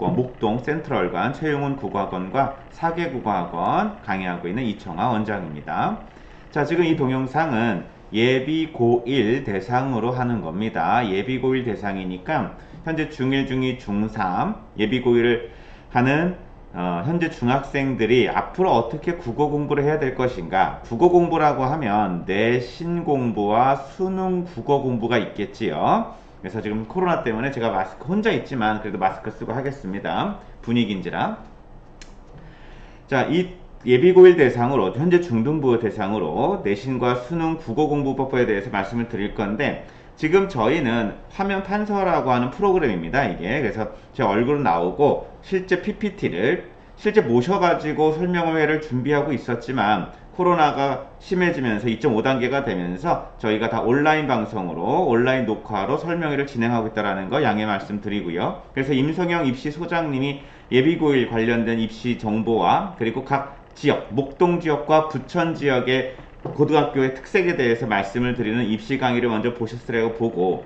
국어 목동 센트럴관 최용훈 국어학원과 사계국어학원 강의하고 있는 이청아 원장입니다. 자, 지금 이 동영상은 예비 고1 대상으로 하는 겁니다. 예비 고1 대상이니까 현재 중1, 중2, 중3 예비 고1을 하는 현재 중학생들이 앞으로 어떻게 국어 공부를 해야 될 것인가. 국어 공부라고 하면 내신 공부와 수능 국어 공부가 있겠지요. 그래서 지금 코로나 때문에 제가 마스크 혼자 있지만 그래도 마스크 쓰고 하겠습니다. 분위기인지라. 자, 이 예비고1 대상으로 현재 중등부 대상으로 내신과 수능 국어 공부법에 대해서 말씀을 드릴 건데, 지금 저희는 화면 판서라고 하는 프로그램입니다. 이게 그래서 제 얼굴 나오고 실제 PPT를 실제 모셔가지고 설명회를 준비하고 있었지만 코로나가 심해지면서 2.5단계가 되면서 저희가 다 온라인 방송으로 온라인 녹화로 설명회를 진행하고 있다는 거 양해 말씀드리고요. 그래서 임성영 입시 소장님이 예비고1 관련된 입시 정보와 그리고 각 지역, 목동 지역과 부천 지역의 고등학교의 특색에 대해서 말씀을 드리는 입시 강의를 먼저 보셨으라고 보고,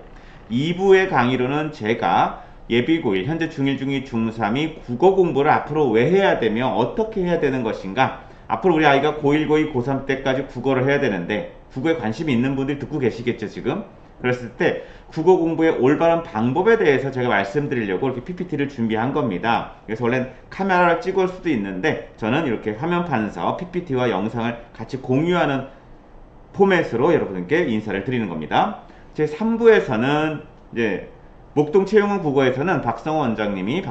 2부의 강의로는 제가 예비고1, 현재 중1, 중2, 중3이 국어 공부를 앞으로 왜 해야 되며 어떻게 해야 되는 것인가. 앞으로 우리 아이가 고1, 고2, 고3 때까지 국어를 해야 되는데 국어에 관심이 있는 분들이 듣고 계시겠죠 지금. 그랬을 때 국어 공부의 올바른 방법에 대해서 제가 말씀드리려고 이렇게 PPT를 준비한 겁니다. 그래서 원래는 카메라를 찍을 수도 있는데 저는 이렇게 화면 판서 PPT와 영상을 같이 공유하는 포맷으로 여러분께 인사를 드리는 겁니다. 제 3부에서는 이제 목동 최용훈 국어에서는 박선호 원장님이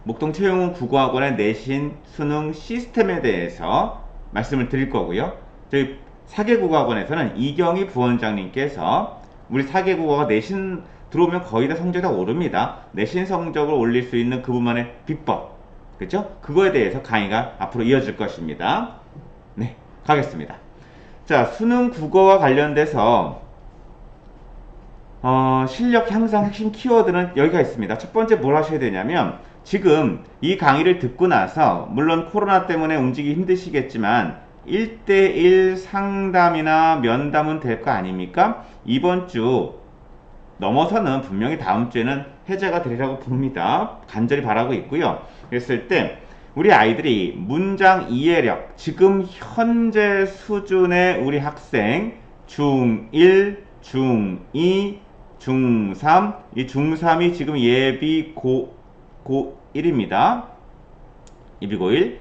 목동 최용훈 국어학원의 내신 수능 시스템에 대해서 말씀을 드릴 거고요. 저희 사계국어학원에서는 이경희 부원장님께서 우리 사계국어가 내신 들어오면 거의 다 성적이 다 오릅니다. 내신 성적을 올릴 수 있는 그분만의 비법, 그죠? 그거에 대해서 강의가 앞으로 이어질 것입니다. 네, 가겠습니다. 자, 수능 국어와 관련돼서 실력 향상 핵심 키워드는 여기가 있습니다. 첫 번째 뭘 하셔야 되냐면, 지금 이 강의를 듣고 나서 물론 코로나 때문에 움직이기 힘드시겠지만 1대1 상담이나 면담은 될 거 아닙니까? 이번 주 넘어서는 분명히 다음 주에는 해제가 되리라고 봅니다. 간절히 바라고 있고요. 그랬을 때 우리 아이들이 문장 이해력, 지금 현재 수준의 우리 학생 중1, 중2, 중3, 이 중3이 지금 예비 고1입니다. 예비 고1.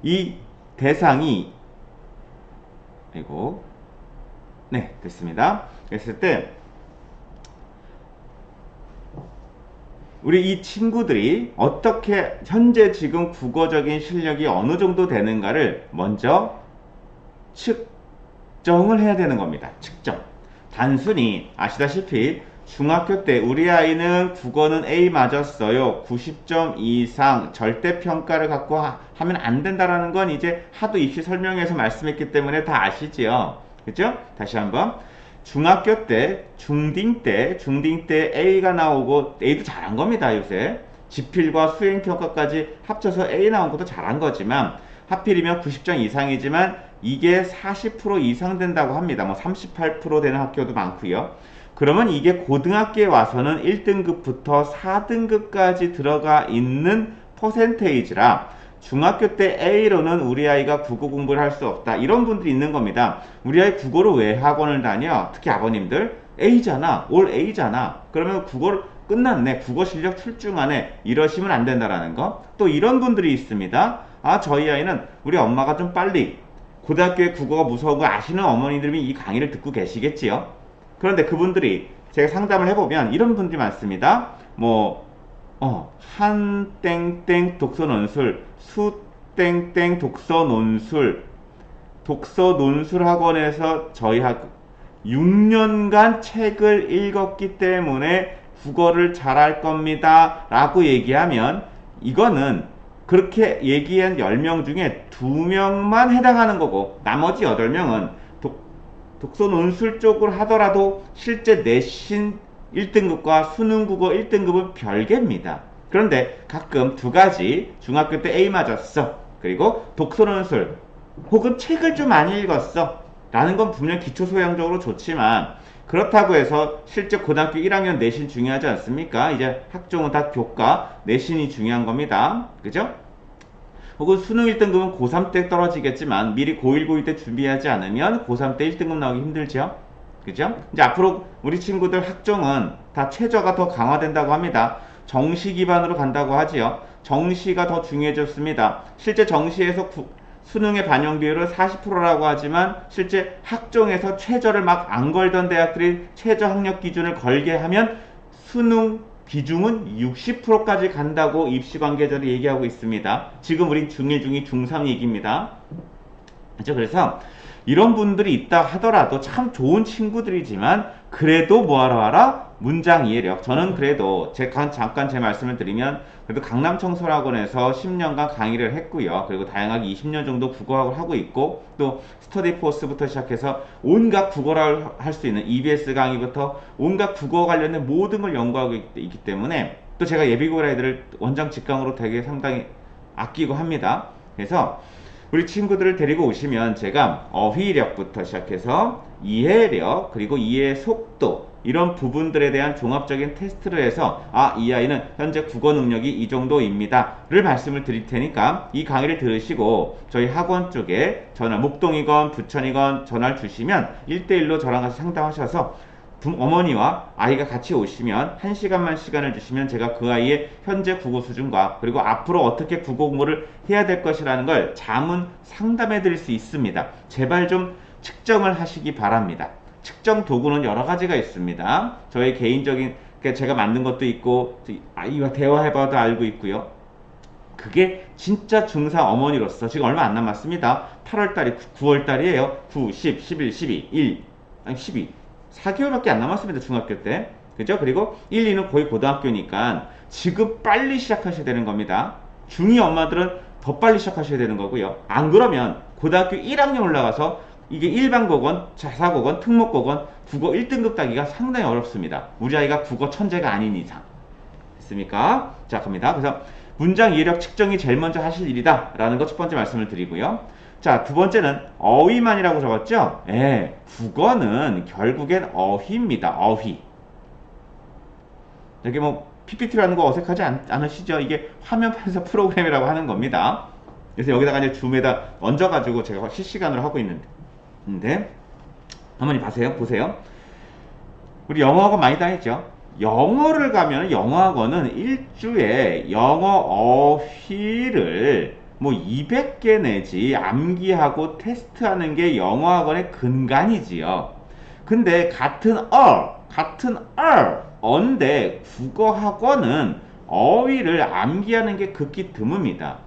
이 대상이 네, 됐습니다. 그랬을 때 우리 이 친구들이 어떻게 현재 지금 국어적인 실력이 어느 정도 되는가를 먼저 측정을 해야 되는 겁니다. 측정. 단순히 아시다시피 중학교 때 우리 아이는 국어는 A 맞았어요. 90점 이상 절대평가를 갖고 하면 안 된다라는 건 이제 하도 입시 설명회에서 말씀했기 때문에 다 아시지요. 그죠? 다시 한번. 중학교 때, 중딩 때 A가 나오고, A도 잘한 겁니다, 요새. 지필과 수행평가까지 합쳐서 A 나온 것도 잘한 거지만, 하필이면 90점 이상이지만, 이게 40% 이상 된다고 합니다. 뭐 38% 되는 학교도 많고요. 그러면 이게 고등학교에 와서는 1등급부터 4등급까지 들어가 있는 퍼센테이지라 중학교 때 A로는 우리 아이가 국어 공부를 할 수 없다. 이런 분들이 있는 겁니다. 우리 아이 국어를 왜 학원을 다녀? 특히 아버님들. A잖아. 올 A잖아. 그러면 국어를 끝났네. 국어 실력 출중하네. 이러시면 안 된다라는 거. 또 이런 분들이 있습니다. 아, 저희 아이는 우리 엄마가 좀 빨리 고등학교에 국어가 무서운 거 아시는 어머니들이 이 강의를 듣고 계시겠지요. 그런데 그분들이 제가 상담을 해보면 이런 분들이 많습니다. 한 땡땡 독서 논술, 수 땡땡 독서 논술, 독서 논술 학원에서 저희 6년간 책을 읽었기 때문에 국어를 잘할 겁니다. 라고 얘기하면 이거는 그렇게 얘기한 10명 중에 2명만 해당하는 거고 나머지 8명은 독서 논술 쪽으로 하더라도 실제 내신 1등급과 수능국어 1등급은 별개입니다. 그런데 가끔 두 가지, 중학교 때 A 맞았어, 그리고 독서 논술 혹은 책을 좀 많이 읽었어 라는 건 분명 기초소양적으로 좋지만 그렇다고 해서 실제 고등학교 1학년 내신 중요하지 않습니까? 이제 학종은 다 교과, 내신이 중요한 겁니다. 그죠? 혹은 수능 1등급은 고3 때 떨어지겠지만 미리 고1, 고2 때 준비하지 않으면 고3 때 1등급 나오기 힘들죠? 그죠? 이제 앞으로 우리 친구들 학종은 다 최저가 더 강화된다고 합니다. 정시 기반으로 간다고 하지요. 정시가 더 중요해졌습니다. 실제 정시에서 수능의 반영 비율은 40%라고 하지만 실제 학종에서 최저를 막 안 걸던 대학들이 최저 학력 기준을 걸게 하면 수능 비중은 60%까지 간다고 입시 관계자들이 얘기하고 있습니다. 지금 우리 중1, 중2, 중3 얘기입니다. 그렇죠? 그래서 이런 분들이 있다 하더라도 참 좋은 친구들이지만 그래도 뭐하러 하라? 문장 이해력. 저는 그래도 잠깐 제 말씀을 드리면 그래도 강남청소학원에서 10년간 강의를 했고요. 그리고 다양하게 20년 정도 국어학을 하고 있고 또 스터디 포스부터 시작해서 온갖 국어를 할 수 있는 EBS 강의부터 온갖 국어 관련된 모든 걸 연구하고 있기 때문에 또 제가 예비고일 아이들을 원장 직강으로 되게 상당히 아끼고 합니다. 그래서 우리 친구들을 데리고 오시면 제가 어휘력부터 시작해서 이해력 그리고 이해 속도 이런 부분들에 대한 종합적인 테스트를 해서 이 아이는 현재 국어 능력이 이 정도입니다 를 말씀을 드릴 테니까 이 강의를 들으시고 저희 학원 쪽에 전화 목동이건 부천이건 전화를 주시면 1대1로 저랑 같이 상담하셔서 어머니와 아이가 같이 오시면 1시간만 시간을 주시면 제가 그 아이의 현재 국어 수준과 그리고 앞으로 어떻게 국어 공부를 해야 될 것이라는 걸 자문 상담해 드릴 수 있습니다. 제발 좀 측정을 하시기 바랍니다. 측정 도구는 여러 가지가 있습니다. 저의 개인적인 제가 만든 것도 있고 아이와 대화해봐도 알고 있고요. 그게 진짜 중3 어머니로서 지금 얼마 안 남았습니다. 8월달이 9월달이에요. 9, 10, 11, 12, 1, 아니 12 4개월밖에 안 남았습니다. 중학교 때. 그죠? 그리고 1, 2는 거의 고등학교니까 지금 빨리 시작하셔야 되는 겁니다. 중2 엄마들은 더 빨리 시작하셔야 되는 거고요. 안 그러면 고등학교 1학년 올라가서 이게 일반고건, 자사고건, 특목고건, 국어 1등급 따기가 상당히 어렵습니다. 우리 아이가 국어 천재가 아닌 이상. 됐습니까? 자, 갑니다. 그래서 문장 이해력 측정이 제일 먼저 하실 일이다 라는 거 첫 번째 말씀을 드리고요. 자, 두 번째는 어휘만이라고 적었죠? 예, 국어는 결국엔 어휘입니다. 어휘. 여기 뭐 PPT라는 거 어색하지 않으시죠? 이게 화면 편서 프로그램이라고 하는 겁니다. 그래서 여기다가 이제 줌에다 얹어가지고 제가 실시간으로 하고 있는데 어머니 보세요. 우리 영어학원 많이 다녔죠? 영어를 가면 영어학원은 일주에 영어 어휘를 뭐 200개 내지 암기하고 테스트하는 게 영어학원의 근간이지요. 근데 같은 어인데 국어학원은 어휘를 암기하는 게 극히 드뭅니다.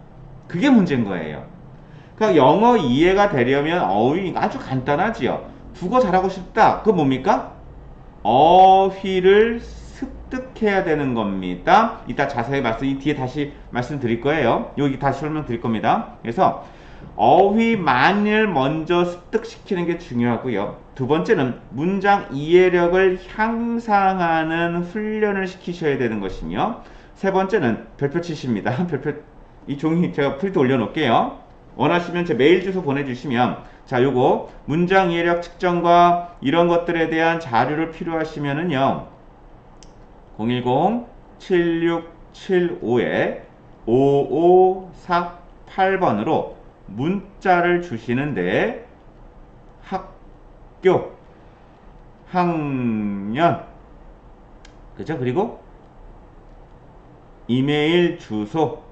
그게 문제인 거예요. 그러니까 영어 이해가 되려면 어휘가 아주 간단하지요. 국어 잘하고 싶다. 그건 뭡니까? 어휘를 습득해야 되는 겁니다. 이따 자세히 뒤에 다시 말씀드릴 거예요. 여기 다시 설명드릴 겁니다. 그래서 어휘만을 먼저 습득시키는 게 중요하고요. 두 번째는 문장 이해력을 향상하는 훈련을 시키셔야 되는 것이며 세 번째는 별표 치십니다. 이 종이 제가 프린트 올려놓을게요. 원하시면 제 메일 주소 보내주시면 자, 요거 문장 이해력 측정과 이런 것들에 대한 자료를 필요하시면은요 010-7675-5548번으로 문자를 주시는데 학교, 학년, 그죠? 그리고 이메일 주소,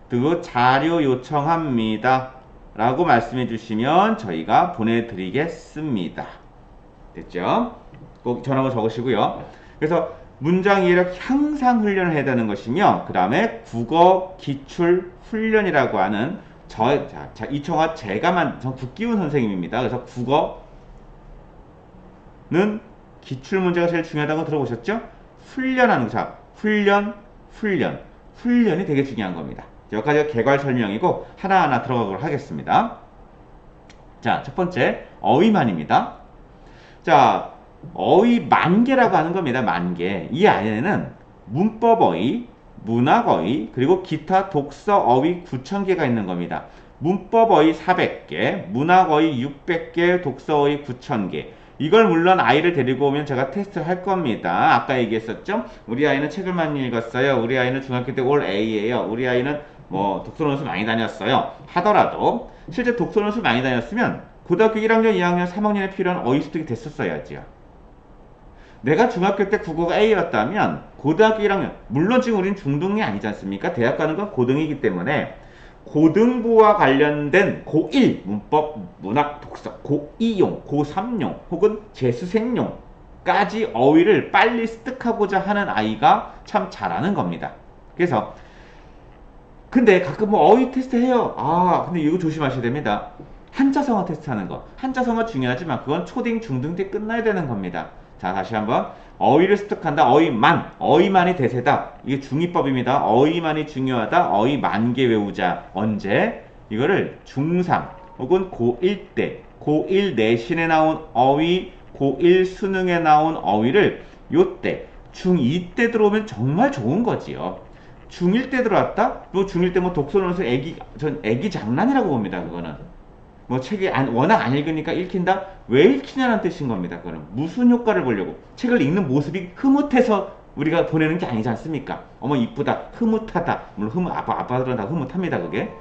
그리고 자료 요청합니다 라고 말씀해 주시면 저희가 보내드리겠습니다. 됐죠? 꼭 전화번호 적으시고요. 그래서 문장 이해력 향상 훈련을 해야 되는 것이며 그 다음에 국어 기출 훈련이라고 하는 이청아 전 국기훈 선생님입니다. 그래서 국어는 기출 문제가 제일 중요하다고 들어보셨죠? 훈련하는 거. 자, 훈련이 되게 중요한 겁니다. 여기까지가 개괄 설명이고 하나하나 들어가도록 하겠습니다. 자, 첫 번째 어휘만입니다. 자, 어휘 만개라고 하는 겁니다. 만개. 이 안에는 문법어휘, 문학어휘, 그리고 기타 독서어휘 9,000개가 있는 겁니다. 문법어휘 400개, 문학어휘 600개, 독서어휘 9,000개. 이걸 물론 아이를 데리고 오면 제가 테스트 할 겁니다. 아까 얘기했었죠? 우리 아이는 책을 많이 읽었어요. 우리 아이는 중학교 때 올 A예요. 우리 아이는 뭐 독서노트 많이 다녔어요. 하더라도 실제 독서노트 많이 다녔으면 고등학교 1학년, 2학년, 3학년에 필요한 어휘 습득이 됐었어야지요. 내가 중학교 때 국어가 A였다면 고등학교 1학년, 물론 지금 우리는 중등이 아니지 않습니까? 대학 가는 건 고등이기 때문에 고등부와 관련된 고1 문법, 문학, 독서, 고2용, 고3용 혹은 재수생용까지 어휘를 빨리 습득하고자 하는 아이가 참 잘하는 겁니다. 그래서 근데 가끔 뭐 어휘 테스트 해요. 아 근데 이거 조심하셔야 됩니다. 한자성어 테스트 하는 거. 한자성어 중요하지만 그건 초딩, 중등 때 끝나야 되는 겁니다. 자, 다시 한번. 어휘를 습득한다. 어휘만이 대세다. 이게 중의법입니다. 어휘만이 중요하다. 어휘 만 개 외우자. 언제? 이거를 중3 혹은 고1 때, 고1 내신에 나온 어휘, 고1 수능에 나온 어휘를 요때, 중2 때 들어오면 정말 좋은 거지요. 중1 때 들어왔다? 뭐 중1 때 뭐 독서노트 전 애기 장난이라고 봅니다. 그거는. 뭐 책이 워낙 안 읽으니까 읽힌다? 왜 읽히냐는 뜻인 겁니다. 그거는 무슨 효과를 보려고. 책을 읽는 모습이 흐뭇해서 우리가 보내는 게 아니지 않습니까? 어머 이쁘다, 흐뭇하다. 물론 아빠들은 다 흐뭇합니다. 그게.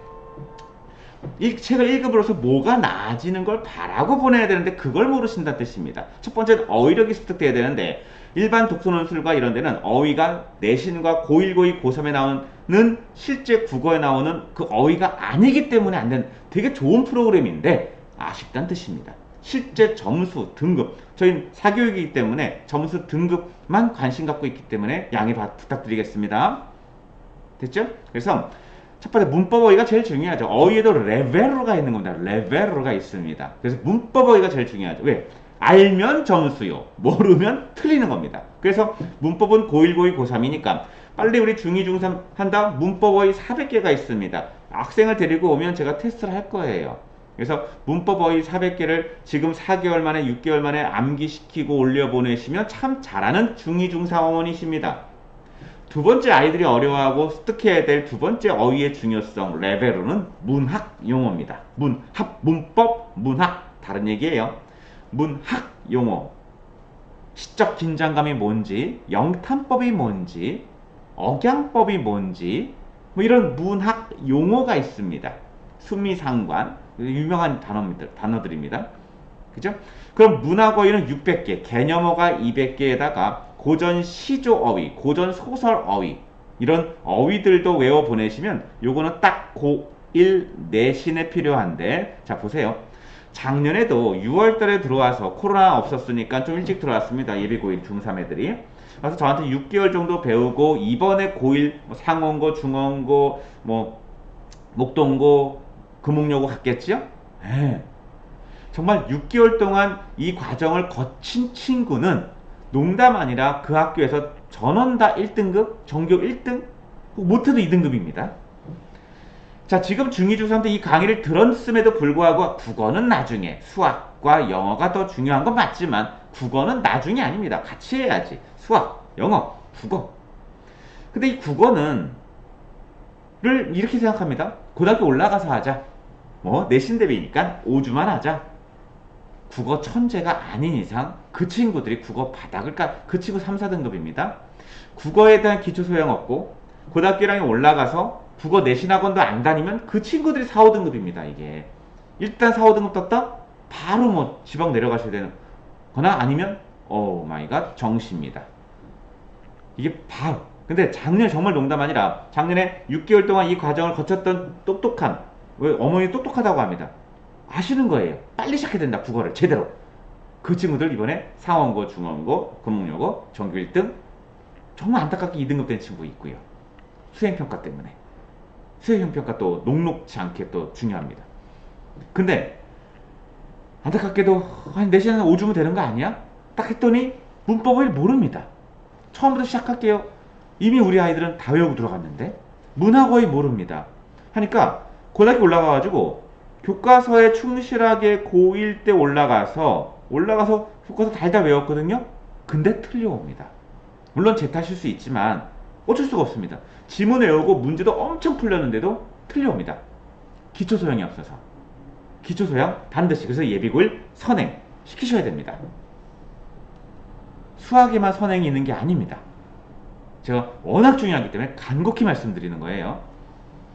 책을 읽음으로써 뭐가 나아지는 걸 바라고 보내야 되는데 그걸 모르신다는 뜻입니다. 첫 번째는 어휘력이 습득돼야 되는데 일반 독서논술과 이런 데는 어휘가 내신과 고1, 고2, 고3에 나오는 실제 국어에 나오는 그 어휘가 아니기 때문에 안 되는 되게 좋은 프로그램인데 아쉽다는 뜻입니다. 실제 점수, 등급, 저희는 사교육이기 때문에 점수, 등급만 관심 갖고 있기 때문에 양해 부탁드리겠습니다. 됐죠? 그래서 첫 번째 문법 어휘가 제일 중요하죠. 어휘에도 레벨로가 있는 겁니다. 레벨로가 있습니다. 그래서 문법 어휘가 제일 중요하죠. 왜? 알면 점수요. 모르면 틀리는 겁니다. 그래서 문법은 고1, 고2, 고3이니까 빨리 우리 중2, 중3 한다? 문법 어휘 400개가 있습니다. 학생을 데리고 오면 제가 테스트를 할 거예요. 그래서 문법 어휘 400개를 지금 4개월 만에 6개월 만에 암기시키고 올려보내시면 참 잘하는 중2, 중3 어머니십니다. 두 번째 아이들이 어려워하고 습득해야 될 두 번째 어휘의 중요성 레벨로는 문학 용어입니다. 문법, 문학 다른 얘기예요. 문학 용어, 시적 긴장감이 뭔지, 영탄법이 뭔지, 억양법이 뭔지 뭐 이런 문학 용어가 있습니다. 수미상관 유명한 단어들입니다. 그죠? 그럼 문학어휘는 600개, 개념어가 200개에다가 고전 시조 어휘, 고전 소설 어휘 이런 어휘들도 외워 보내시면 요거는 딱 고1 내신에 필요한데 자 보세요. 작년에도 6월달에 들어와서 코로나 없었으니까 좀 일찍 들어왔습니다. 예비 고1 중3 애들이. 그래서 저한테 6개월 정도 배우고 이번에 고1 상원고, 중원고, 뭐 목동고, 금옥여고 갔겠지요? 네. 정말 6개월 동안 이 과정을 거친 친구는 농담 아니라 그 학교에서 전원 다 1등급, 전교 1등, 못해도 2등급입니다. 자, 지금 중2, 중3 때 이 강의를 들었음에도 불구하고 국어는 나중에, 수학과 영어가 더 중요한 건 맞지만 국어는 나중이 아닙니다. 같이 해야지. 수학, 영어, 국어. 근데 이 국어는 이렇게 생각합니다. 고등학교 올라가서 하자. 뭐 내신 대비니까 5주만 하자. 국어 천재가 아닌 이상 그 친구들이 국어 바닥을 그 친구 3, 4등급입니다. 국어에 대한 기초 소양 없고 고등학교 1학년 올라가서 국어 내신 학원도 안 다니면 그 친구들이 4, 5등급입니다. 이게 일단 4, 5등급 떴다? 바로 뭐 지방 내려가셔야 되는 거나 아니면 오 마이 갓 정시입니다. 이게 바로 근데 작년에 정말 농담 아니라 작년에 6개월 동안 이 과정을 거쳤던 똑똑한 왜 어머니 똑똑하다고 합니다. 아시는 거예요. 빨리 시작해야 된다. 국어를 제대로. 그 친구들 이번에 상원고, 중원고, 금옥여고, 전교 1등 정말 안타깝게 2등급 된 친구 있고요. 수행평가 때문에. 수행평가 또 녹록지 않게 또 중요합니다. 근데 안타깝게도 한 내신은 5주면 되는 거 아니야? 딱 했더니 문법을 모릅니다. 처음부터 시작할게요. 이미 우리 아이들은 다 외우고 들어갔는데 문학어휘 모릅니다. 하니까 고등학교 올라가가지고 교과서에 충실하게 고1 때 올라가서 교과서 달달 외웠거든요. 근데 틀려옵니다. 물론 제 탓일 수 있지만 어쩔 수가 없습니다. 지문 외우고 문제도 엄청 풀렸는데도 틀려옵니다. 기초소양이 없어서. 기초소양 반드시 그래서 예비고일 선행 시키셔야 됩니다. 수학에만 선행이 있는 게 아닙니다. 제가 워낙 중요하기 때문에 간곡히 말씀드리는 거예요.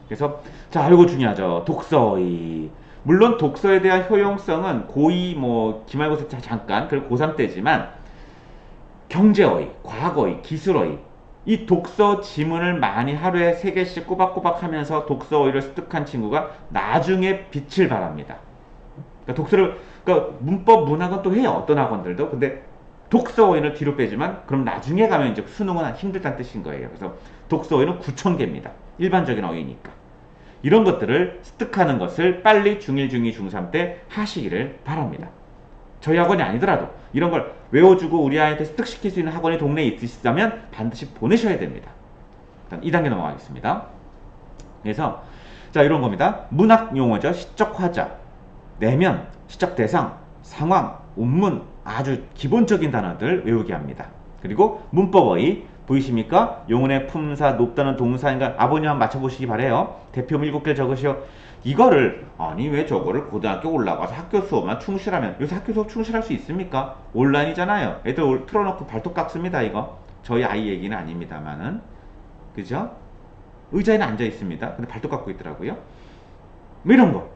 그래서 자, 이거 중요하죠. 독서의. 물론 독서에 대한 효용성은 고2 뭐 기말고사 잠깐 그리고 고3 때지만 경제어의, 과학어의, 기술어의 이 독서 지문을 많이 하루에 3개씩 꼬박꼬박 하면서 독서어의를 습득한 친구가 나중에 빛을 발합니다. 그러니까 문법 문학은 또 해요. 어떤 학원들도. 근데 독서어휘는 뒤로 빼지만 그럼 나중에 가면 이제 수능은 힘들다는 뜻인 거예요. 그래서 독서어휘는 9,000개입니다. 일반적인 어휘니까. 이런 것들을 습득하는 것을 빨리 중1, 중2, 중3 때 하시기를 바랍니다. 저희 학원이 아니더라도 이런 걸 외워주고 우리 아이한테 습득시킬 수 있는 학원이 동네에 있으시다면 반드시 보내셔야 됩니다. 일단 2단계 넘어가겠습니다. 그래서 자, 이런 겁니다. 문학 용어죠. 시적 화자, 내면, 시적 대상, 상황, 운문, 아주 기본적인 단어들 외우게 합니다. 그리고 문법어의 보이십니까? 용언의 품사, 높다는 동사인가 아버님 한번 맞춰보시기 바래요. 대표 7개를 적으시오. 이거를 아니 왜 저거를 고등학교 올라가서 학교 수업만 충실하면 요새 학교 수업 충실할 수 있습니까? 온라인이잖아요. 애들 틀어놓고 발톱 깎습니다. 이거 저희 아이 얘기는 아닙니다만은 그죠? 의자에는 앉아 있습니다. 근데 발톱 깎고 있더라고요. 뭐 이런 거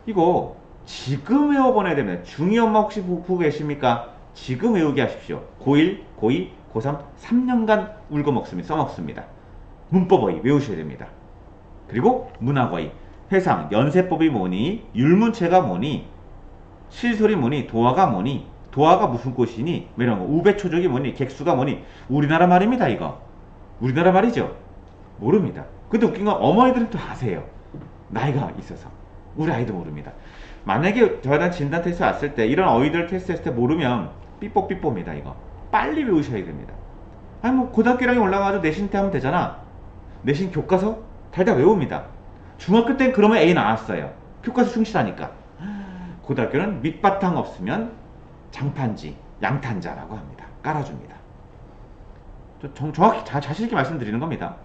이거 지금 외워보내야 됩니다. 중2 엄마 혹시 보고 계십니까? 지금 외우게 하십시오. 고1, 고2, 고3 3년간 울고먹습니다. 써먹습니다. 문법어의 외우셔야 됩니다. 그리고 문학어의 회상, 연세법이 뭐니, 율문체가 뭐니, 실솔이 뭐니, 도화가 뭐니, 도화가 무슨 꽃이니, 뭐 이런 거, 우배초족이 뭐니, 객수가 뭐니, 우리나라 말입니다. 이거 우리나라 말이죠. 모릅니다. 근데 웃긴 건 어머니들은 또 아세요. 나이가 있어서. 우리 아이도 모릅니다. 만약에 저희랑 진단 테스트 왔을 때 이런 어휘들 테스트 했을 때 모르면 삐뽀삐뽀입니다. 이거 빨리 외우셔야 됩니다. 아니 뭐 고등학교 1학년 올라가서 내신 때 하면 되잖아. 내신 교과서 달달 외웁니다. 중학교 땐 그러면 A 나왔어요. 교과서 충실하니까. 고등학교는 밑바탕 없으면 장판지, 양탄자라고 합니다. 깔아줍니다. 정확히 자신있게 말씀드리는 겁니다.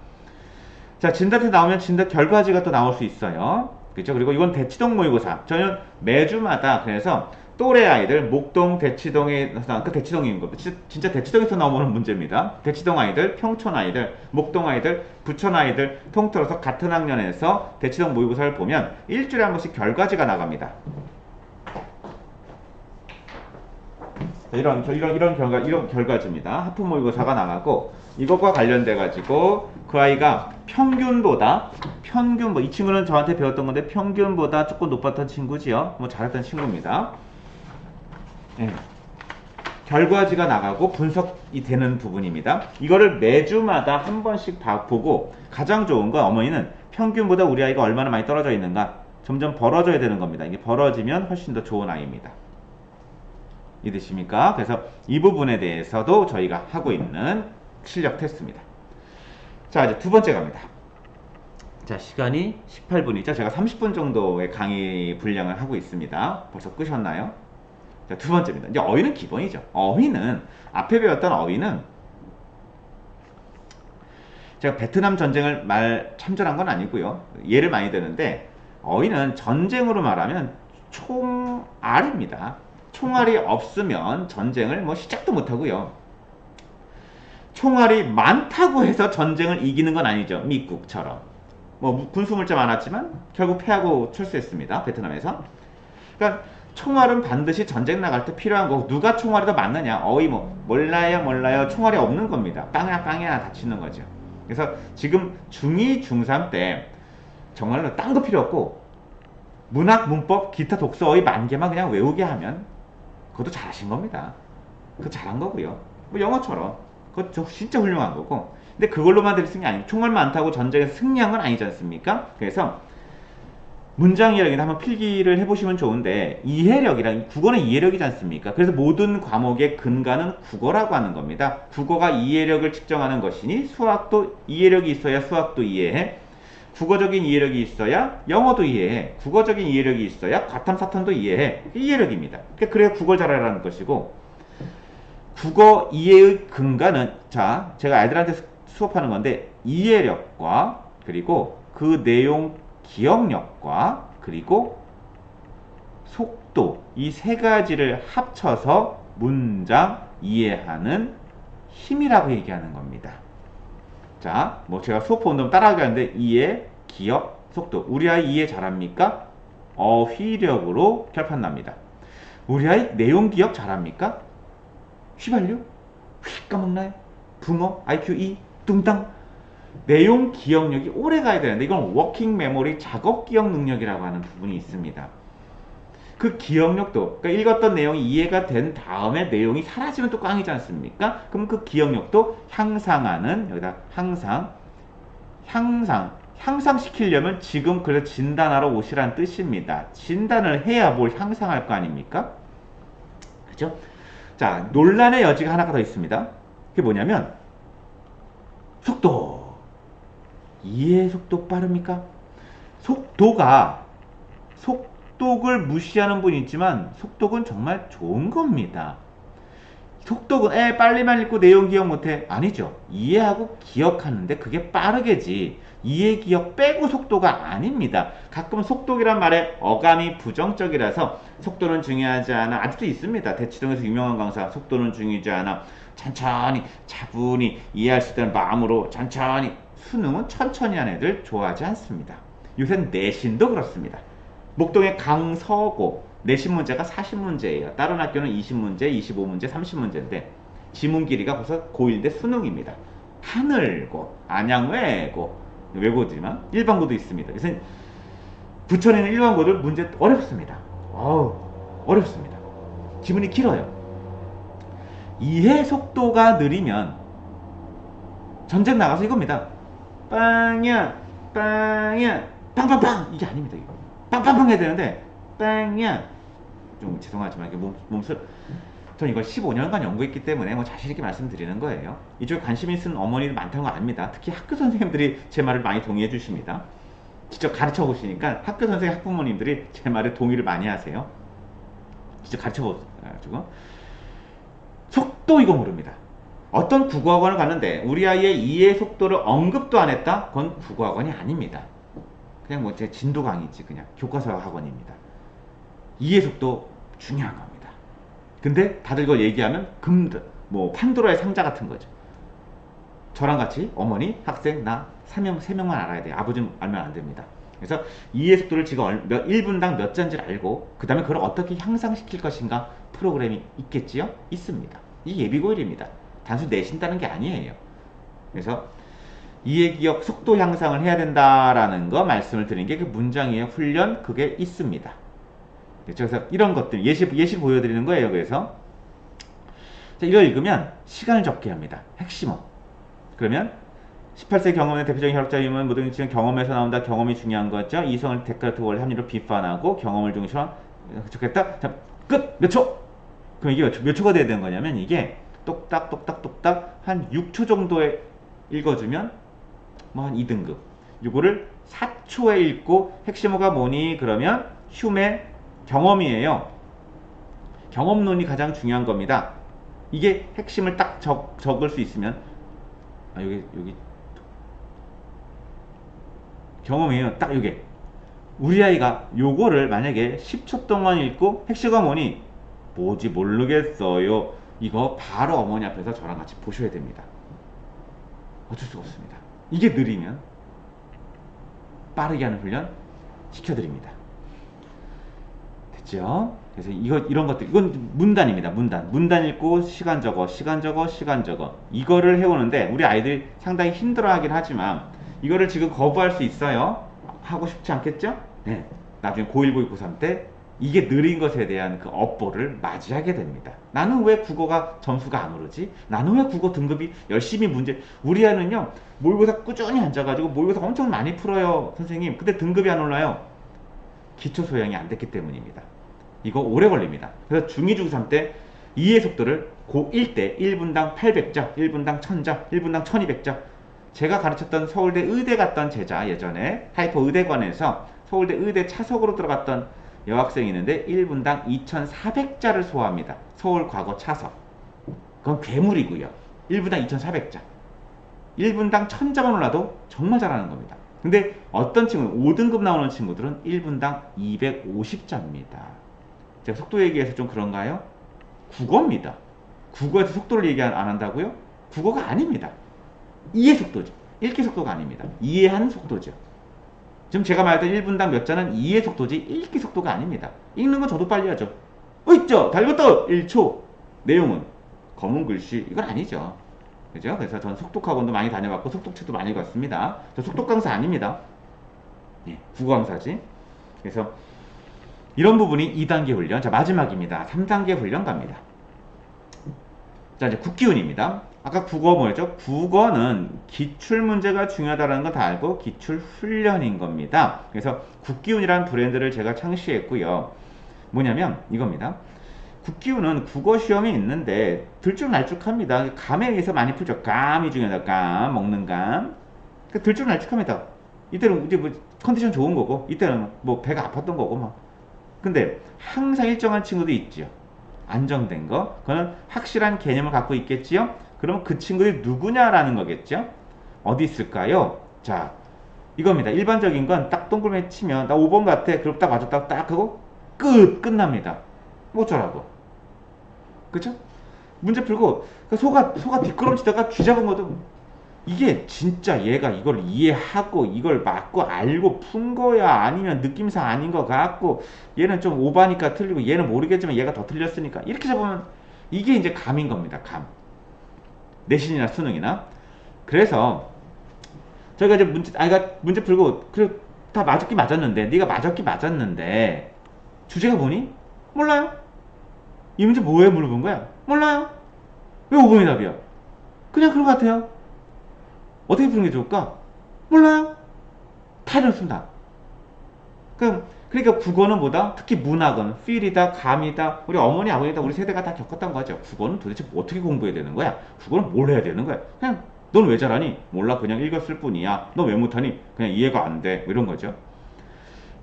자, 진단 테스트 나오면 진단 결과지가 또 나올 수 있어요. 그렇죠? 그리고 이건 대치동 모의고사. 저는 매주마다 그래서 또래 아이들 목동 대치동에 그 대치동인 거 진짜 대치동에서 나오는 문제입니다. 대치동 아이들, 평촌 아이들, 목동 아이들, 부천 아이들 통틀어서 같은 학년에서 대치동 모의고사를 보면 일주일에 한 번씩 결과지가 나갑니다. 이런 결과지입니다. 하품 모의고사가 나가고 이것과 관련돼 가지고 그 아이가 평균보다 이 친구는 저한테 배웠던 건데 평균보다 조금 높았던 친구지요. 뭐 잘했던 친구입니다. 네. 결과지가 나가고 분석이 되는 부분입니다. 이거를 매주마다 한 번씩 보고 가장 좋은 건 어머니는 평균보다 우리 아이가 얼마나 많이 떨어져 있는가 점점 벌어져야 되는 겁니다. 이게 벌어지면 훨씬 더 좋은 아이입니다. 이해되십니까? 그래서 이 부분에 대해서도 저희가 하고 있는 실력 테스트입니다. 자, 이제 두 번째 갑니다. 자, 시간이 18분이죠. 제가 30분 정도의 강의 분량을 하고 있습니다. 벌써 끄셨나요? 자, 두 번째입니다. 이제 어휘는 기본이죠. 어휘는 앞에 배웠던 어휘는 제가 베트남 전쟁을 참전한 건 아니고요. 예를 많이 드는데 어휘는 전쟁으로 말하면 총알입니다. 총알이 없으면 전쟁을 뭐 시작도 못하고요. 총알이 많다고 해서 전쟁을 이기는 건 아니죠. 미국처럼. 뭐 군수물자 많았지만 결국 패하고 철수했습니다. 베트남에서. 그러니까 총알은 반드시 전쟁 나갈 때 필요한 거고 누가 총알이 더 많느냐. 어이 뭐 몰라요. 총알이 없는 겁니다. 빵야 다치는 거죠. 그래서 지금 중2, 중3 때 정말로 딴 거 필요 없고 문학, 문법, 기타 독서 어휘 10,000개만 그냥 외우게 하면 그것도 잘하신 겁니다. 그거 잘한 거고요. 뭐 영어처럼 그거 진짜 훌륭한 거고. 근데 그걸로만 될 수 있는 게 아니고 총알 많다고 전쟁에서 승리한 건 아니지 않습니까? 그래서 문장 이해력이나 한번 필기를 해보시면 좋은데 이해력이랑 국어는 이해력이지 않습니까? 그래서 모든 과목의 근간은 국어라고 하는 겁니다. 국어가 이해력을 측정하는 것이니 수학도 이해력이 있어야 수학도 이해해. 국어적인 이해력이 있어야 영어도 이해해. 국어적인 이해력이 있어야 과탐, 사탐도 이해해. 이해력입니다. 그래야 국어를 잘하라는 것이고 국어 이해의 근간은 자 제가 아이들한테 수업하는 건데 이해력과 그리고 그 내용 기억력과 그리고 속도 이 세 가지를 합쳐서 문장 이해하는 힘이라고 얘기하는 겁니다. 자, 뭐 제가 수업 본다면 따라하게 하는데 이해, 기억, 속도. 우리 아이 이해 잘합니까? 어휘력으로 결판납니다. 우리 아이 내용 기억 잘합니까? 휘발유? 휙 까먹나요? 붕어? IQ 2? 뚱땅? 내용 기억력이 오래 가야 되는데 이건 워킹 메모리 작업 기억 능력이라고 하는 부분이 있습니다. 그 기억력도, 그러니까 읽었던 내용이 이해가 된 다음에 내용이 사라지면 또 꽝이지 않습니까? 그럼 그 기억력도 향상하는, 여기다 향상시키려면 지금 그래서 진단하러 오시라는 뜻입니다. 진단을 해야 뭘 향상할 거 아닙니까? 그죠? 자, 논란의 여지가 하나가 더 있습니다. 그게 뭐냐면, 속도. 이해 속도 빠릅니까? 속독을 무시하는 분이 있지만 속독은 정말 좋은 겁니다. 속독은 빨리만 읽고 내용 기억 못해. 아니죠. 이해하고 기억하는데 그게 빠르게지. 이해 기억 빼고 속도가 아닙니다. 가끔 속독이란 말에 어감이 부정적이라서 속도는 중요하지 않아. 아직도 있습니다. 대치동에서 유명한 강사 속도는 중요하지 않아. 천천히 차분히 이해할 수 있다는 마음으로 천천히. 수능은 천천히 하는 애들 좋아하지 않습니다. 요새는 내신도 그렇습니다. 목동의 강서고 내신 문제가 40문제예요. 다른 학교는 20문제, 25문제, 30문제인데 지문 길이가 벌써 고1 대 수능입니다. 하늘고, 안양외고, 외고지만 일반고도 있습니다. 그래서 부천에는 일반고들 문제 어렵습니다. 어렵습니다. 지문이 길어요. 이해 속도가 느리면 전쟁 나가서 이겁니다. 빵야, 빵빵빵 이게 아닙니다. 이거. 빵빵빵 해야 되는데 빵야. 좀 죄송하지만 이게 몸소 전 이걸 15년간 연구했기 때문에 뭐 자신있게 말씀드리는 거예요. 이쪽에 관심 있는 어머니들 많다는 거 압니다. 특히 학교 선생님들이 제 말을 많이 동의해 주십니다. 직접 가르쳐 보시니까 학교 선생님, 학부모님들이 제 말에 동의를 많이 하세요. 직접 가르쳐 보셔가지고 속도 이거 모릅니다. 어떤 국어학원을 갔는데 우리 아이의 이해 속도를 언급도 안 했다? 그건 국어학원이 아닙니다. 그냥 뭐 제 진도 강의지 그냥 교과서 학원입니다. 이해 속도 중요한 겁니다. 근데 다들 이거 얘기하면 뭐 판도라의 상자 같은 거죠. 저랑 같이 어머니, 학생, 나 3명만 알아야 돼요. 아버지는 알면 안 됩니다. 그래서 이해 속도를 지금 1분당 몇 잔지를 알고 그 다음에 그걸 어떻게 향상시킬 것인가 프로그램이 있겠지요? 있습니다. 이게 예비고1입니다. 단순 내신다는 게 아니에요. 그래서 이해 기억 속도 향상을 해야 된다라는 거 말씀을 드린 게 그 문장이에요. 훈련 그게 있습니다. 그래서 이런 것들 예시 보여드리는 거예요. 그래서 자, 이걸 읽으면 시간을 적게 합니다. 핵심어. 그러면 18세 경험의 대표적인 혈압자 유무는 모든 지금 경험에서 나온다. 경험이 중요한 거죠. 이성을 데카르트 원리 합리로 비판하고 경험을 중심으로 좋겠다. 자, 끝! 몇 초? 그럼 이게 몇 초가 돼야 되는 거냐면 이게 똑딱 한 6초 정도에 읽어주면 뭐 한 2등급. 이거를 4초에 읽고 핵심어가 뭐니? 그러면 휴메 경험이에요. 경험론이 가장 중요한 겁니다. 이게 핵심을 딱 적을 수 있으면 여기 경험이에요. 딱 요게 우리 아이가 요거를 만약에 10초 동안 읽고 핵심어가 뭐니? 뭐지 모르겠어요. 이거 바로 어머니 앞에서 저랑 같이 보셔야 됩니다. 어쩔 수가 없습니다. 이게 느리면 빠르게 하는 훈련 시켜드립니다. 됐죠? 그래서 이런 것들, 이건 문단입니다. 문단 읽고 시간 적어. 이거를 해오는데 우리 아이들이 상당히 힘들어하긴 하지만 이거를 지금 거부할 수 있어요? 하고 싶지 않겠죠? 네. 나중에 고1, 고2, 고3 때 이게 느린 것에 대한 그 업보를 맞이하게 됩니다. 나는 왜 국어가 점수가 안 오르지? 나는 왜 국어 등급이 열심히 우리 애는요 모의고사 꾸준히 앉아가지고 모의고사 엄청 많이 풀어요 선생님. 근데 등급이 안 올라요. 기초 소양이 안 됐기 때문입니다. 이거 오래 걸립니다. 그래서 중2, 중3 때 이해 속도를 고1 때 1분당 800자, 1분당 1000자, 1분당 1200자. 제가 가르쳤던 서울대 의대 갔던 제자 예전에 하이퍼 의대관에서 서울대 의대 차석으로 들어갔던 여학생이 있는데 1분당 2400자를 소화합니다. 서울 과거 차석. 그건 괴물이고요. 1분당 2400자. 1분당 1000자만 올라도 정말 잘하는 겁니다. 근데 어떤 친구는 5등급 나오는 친구들은 1분당 250자입니다. 제가 속도 얘기해서 좀 그런가요? 국어입니다. 국어에서 속도를 얘기 안 한다고요? 국어가 아닙니다. 이해 속도죠. 읽기 속도가 아닙니다. 이해하는 속도죠. 지금 제가 말했던 1분당 몇 자는 이해 속도지 읽기 속도가 아닙니다. 읽는 건 저도 빨리 하죠. 있죠. 달궜다 1초. 내용은 검은 글씨 이건 아니죠. 그죠? 그래서 저는 속독학원도 많이 다녀봤고 속독책도 많이 읽었습니다. 저 속독 강사 아닙니다. 예, 국어 강사지. 그래서 이런 부분이 2단계 훈련. 자, 마지막입니다. 3단계 훈련 갑니다. 자, 이제 국기훈입니다. 아까 국어 뭐였죠? 국어는 기출 문제가 중요하다는 건 다 알고 기출 훈련인 겁니다. 그래서 국기훈이라는 브랜드를 제가 창시했고요. 뭐냐면 이겁니다. 국기훈은 국어 시험이 있는데 들쭉날쭉합니다. 감에 의해서 많이 풀죠. 감이 중요하다. 감, 먹는 감. 들쭉날쭉합니다. 이때는 이제 뭐 컨디션 좋은 거고, 이때는 뭐 배가 아팠던 거고 막. 근데 항상 일정한 친구도 있죠. 안정된 거. 그거는 확실한 개념을 갖고 있겠지요. 그러면 그 친구들이 누구냐라는 거겠죠. 어디 있을까요? 자, 이겁니다. 일반적인 건 딱 동그라미 치면 나 5번 같아. 그럼 딱 맞았다고 딱 하고 끝납니다. 어쩌라고. 그쵸? 문제 풀고 소가 뒷걸음치다가 쥐 잡은 것도 이게 진짜 얘가 이걸 이해하고 이걸 맞고 알고 푼 거야 아니면 느낌상 아닌 것 같고 얘는 좀 오바니까 틀리고 얘는 모르겠지만 얘가 더 틀렸으니까 이렇게 잡으면 이게 이제 감인 겁니다. 감. 내신이나 수능이나. 그래서 저희가 이제 문제 풀고 그래 다 맞았기 맞았는데 네가 맞았기 맞았는데 주제가 뭐니? 몰라요. 이 문제 뭐에 물어본 거야? 몰라요. 왜 5번이 답이야? 그냥 그런 것 같아요. 어떻게 푸는 게 좋을까? 몰라요. 다 이렇습니다. 그러니까 국어는 뭐다? 특히 문학은 필이다, 감이다. 우리 어머니, 아버지다 우리 세대가 다 겪었던 거죠. 국어는 도대체 어떻게 공부해야 되는 거야? 국어는 뭘 해야 되는 거야? 그냥 넌 왜 잘하니? 몰라. 그냥 읽었을 뿐이야. 너 왜 못하니? 그냥 이해가 안 돼. 뭐 이런 거죠.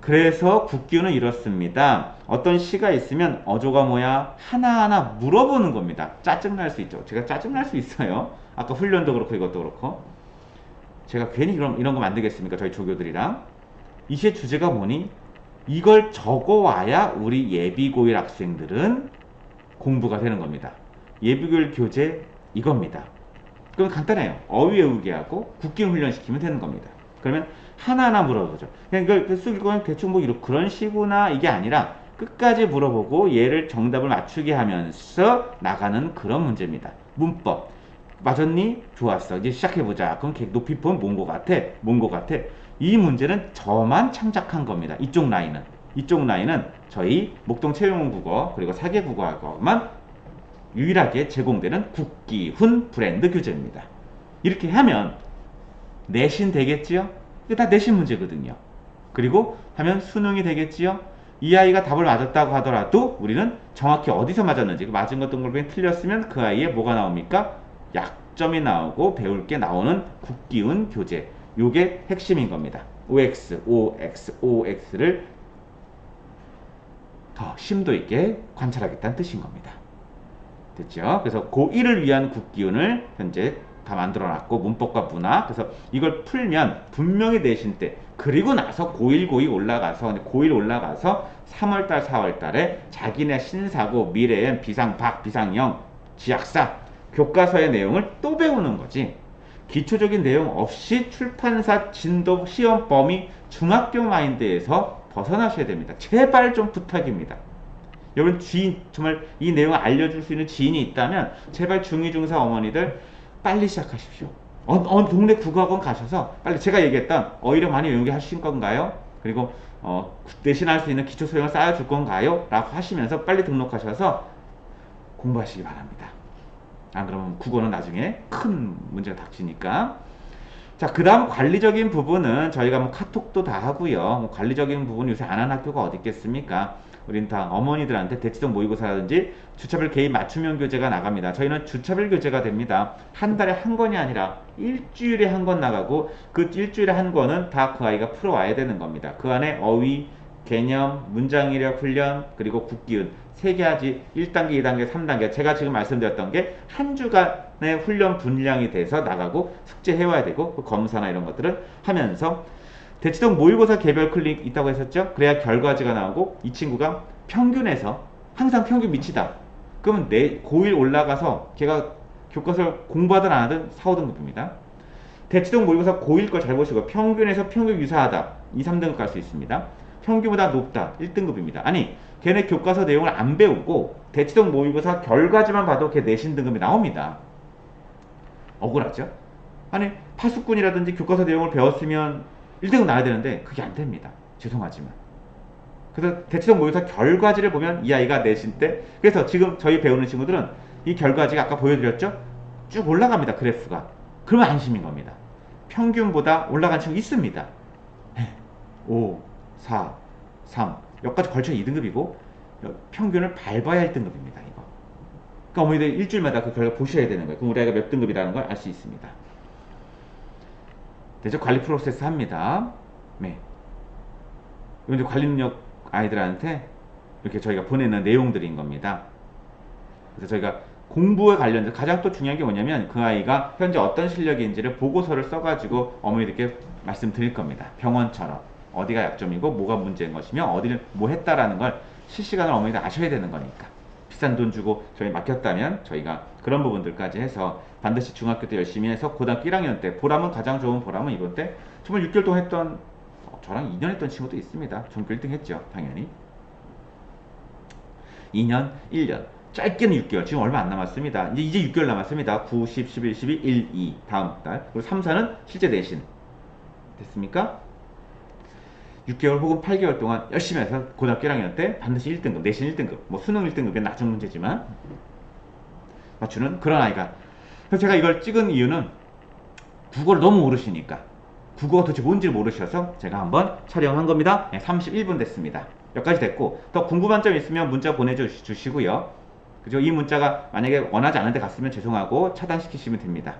그래서 국기훈은 이렇습니다. 어떤 시가 있으면 어조가 뭐야? 하나하나 물어보는 겁니다. 짜증날 수 있죠. 제가 짜증날 수 있어요. 아까 훈련도 그렇고 이것도 그렇고. 제가 괜히 이런 거 만들겠습니까? 저희 조교들이랑. 이 시의 주제가 뭐니? 이걸 적어와야 우리 예비고1 학생들은 공부가 되는 겁니다. 예비고1 교재 이겁니다. 그럼 간단해요. 어휘 외우기 하고 국기훈 훈련시키면 되는 겁니다. 그러면 하나하나 물어보죠. 그냥 이걸 쓰기는 대충 뭐 그런 시구나 이게 아니라 끝까지 물어보고 얘를 정답을 맞추게 하면서 나가는 그런 문제입니다. 문법. 맞았니? 좋았어. 이제 시작해보자. 그럼 높이 보면 뭔 거 같아? 뭔 거 같아? 이 문제는 저만 창작한 겁니다. 이쪽 라인은 저희 목동 채용원 국어 그리고 사계 국어학원만 유일하게 제공되는 국기훈 브랜드 교재입니다. 이렇게 하면 내신 되겠지요? 이게 다 내신 문제거든요. 그리고 하면 수능이 되겠지요? 이 아이가 답을 맞았다고 하더라도 우리는 정확히 어디서 맞았는지 맞은 것 동그라미 틀렸으면 그 아이의 뭐가 나옵니까? 약점이 나오고 배울 게 나오는 국기훈 교재. 요게 핵심인 겁니다. OX, OX, OX를 더 심도 있게 관찰하겠다는 뜻인 겁니다. 됐죠? 그래서 고1을 위한 국기훈을 현재 다 만들어놨고 문법과 문화. 그래서 이걸 풀면 분명히 내신 때 그리고 나서 고1 올라가서 3월달 4월달에 자기네 신사고 미래엔 비상박 비상영 지약사 교과서의 내용을 또 배우는 거지. 기초적인 내용 없이 출판사 진도 시험 범위 중학교 마인드에서 벗어나셔야 됩니다. 제발 좀 부탁입니다. 여러분 지인 정말 이 내용을 알려줄 수 있는 지인이 있다면 제발 중2 중4 어머니들 빨리 시작하십시오. 어느 동네 국어학원 가셔서 빨리 제가 얘기했던 어휘력 많이 외우게 하실 건가요? 그리고 대신할 수 있는 기초 소양을 쌓아줄 건가요? 라고 하시면서 빨리 등록하셔서 공부하시기 바랍니다. 안 그러면 국어는 나중에 큰 문제가 닥치니까. 자, 그 다음 관리적인 부분은 저희가 뭐 카톡도 다 하고요. 뭐 관리적인 부분 요새 안 하는 학교가 어디 있겠습니까? 우린 다 어머니들한테 대치동 모의고사라든지 주차별 개인 맞춤형 교재가 나갑니다. 저희는 주차별 교재가 됩니다. 한 달에 한 권이 아니라 일주일에 한 권 나가고 그 일주일에 한 권은 다 그 아이가 풀어와야 되는 겁니다. 그 안에 어휘, 개념, 문장이력 훈련, 그리고 국기훈 3개 하지 1단계, 2단계, 3단계 제가 지금 말씀드렸던 게 한 주간의 훈련 분량이 돼서 나가고 숙제해와야 되고 그 검사나 이런 것들을 하면서 대치동 모의고사 개별 클릭 있다고 했었죠? 그래야 결과지가 나오고 이 친구가 평균에서 항상 평균 미치다. 그러면 고1 올라가서 걔가 교과서를 공부하든 안 하든 4, 5등급입니다. 대치동 모의고사 고1 걸 잘 보시고 평균에서 평균 유사하다 2, 3등급 갈 수 있습니다. 평균보다 높다 1등급입니다. 아니 걔네 교과서 내용을 안 배우고 대치동 모의고사 결과지만 봐도 걔 내신 등급이 나옵니다. 억울하죠? 아니 파수꾼이라든지 교과서 내용을 배웠으면 1등급 나야 되는데 그게 안 됩니다. 죄송하지만. 그래서 대치동 모의고사 결과지를 보면 이 아이가 내신 때 그래서 지금 저희 배우는 친구들은 이 결과지가 아까 보여드렸죠? 쭉 올라갑니다. 그래프가. 그러면 안심인 겁니다. 평균보다 올라간 친구 있습니다. 5, 4, 3 여기까지 걸쳐 2등급이고 평균을 밟아야 1등급입니다. 이거. 그러니까 어머니들 일주일마다 그 결과 보셔야 되는 거예요. 그럼 우리 아이가 몇 등급이라는 걸 알 수 있습니다. 대체 관리 프로세스 합니다. 네. 이건 이제 관리 능력 아이들한테 이렇게 저희가 보내는 내용들인 겁니다. 그래서 저희가 공부에 관련해서 가장 또 중요한 게 뭐냐면 그 아이가 현재 어떤 실력인지를 보고서를 써가지고 어머니들께 말씀드릴 겁니다. 병원처럼 어디가 약점이고 뭐가 문제인 것이며 어디를 뭐 했다라는 걸 실시간으로 어머니들 아셔야 되는 거니까 비싼 돈 주고 저희 맡겼다면 저희가 그런 부분들까지 해서 반드시 중학교 때 열심히 해서 고등학교 1학년 때 보람은 가장 좋은 보람은 이번 때 정말 6개월 동안 했던 저랑 2년 했던 친구도 있습니다. 전교 1등 했죠. 당연히 2년, 1년 짧게는 6개월 지금 얼마 안 남았습니다. 이제 6개월 남았습니다. 9, 10, 11, 12, 1, 2 다음 달 그리고 3, 4는 실제 내신 됐습니까? 6개월 혹은 8개월 동안 열심히 해서 고등학교 1학년 때 반드시 1등급 내신 1등급 뭐 수능 1등급은 낮은 문제지만 맞추는 그런 아이가 그래서 제가 이걸 찍은 이유는 국어를 너무 모르시니까 국어가 도대체 뭔지 모르셔서 제가 한번 촬영한 겁니다. 네, 31분 됐습니다. 여기까지 됐고 더 궁금한 점 있으면 문자 보내주시고요. 그죠? 이 문자가 만약에 원하지 않은 데 갔으면 죄송하고 차단시키시면 됩니다.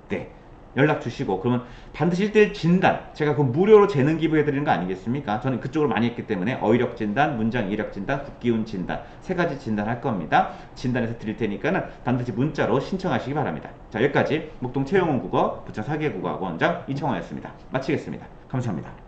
네. 연락 주시고 그러면 반드시 1대1 진단 제가 그 무료로 재능 기부해 드리는 거 아니겠습니까? 저는 그쪽으로 많이 했기 때문에 어휘력 진단, 문장 이력 진단, 국기운 진단 세 가지 진단할 겁니다. 진단해서 드릴 테니까는 반드시 문자로 신청하시기 바랍니다. 자 여기까지 목동 최영원 국어 부천 4개 국어학원장 이청화였습니다. 마치겠습니다. 감사합니다.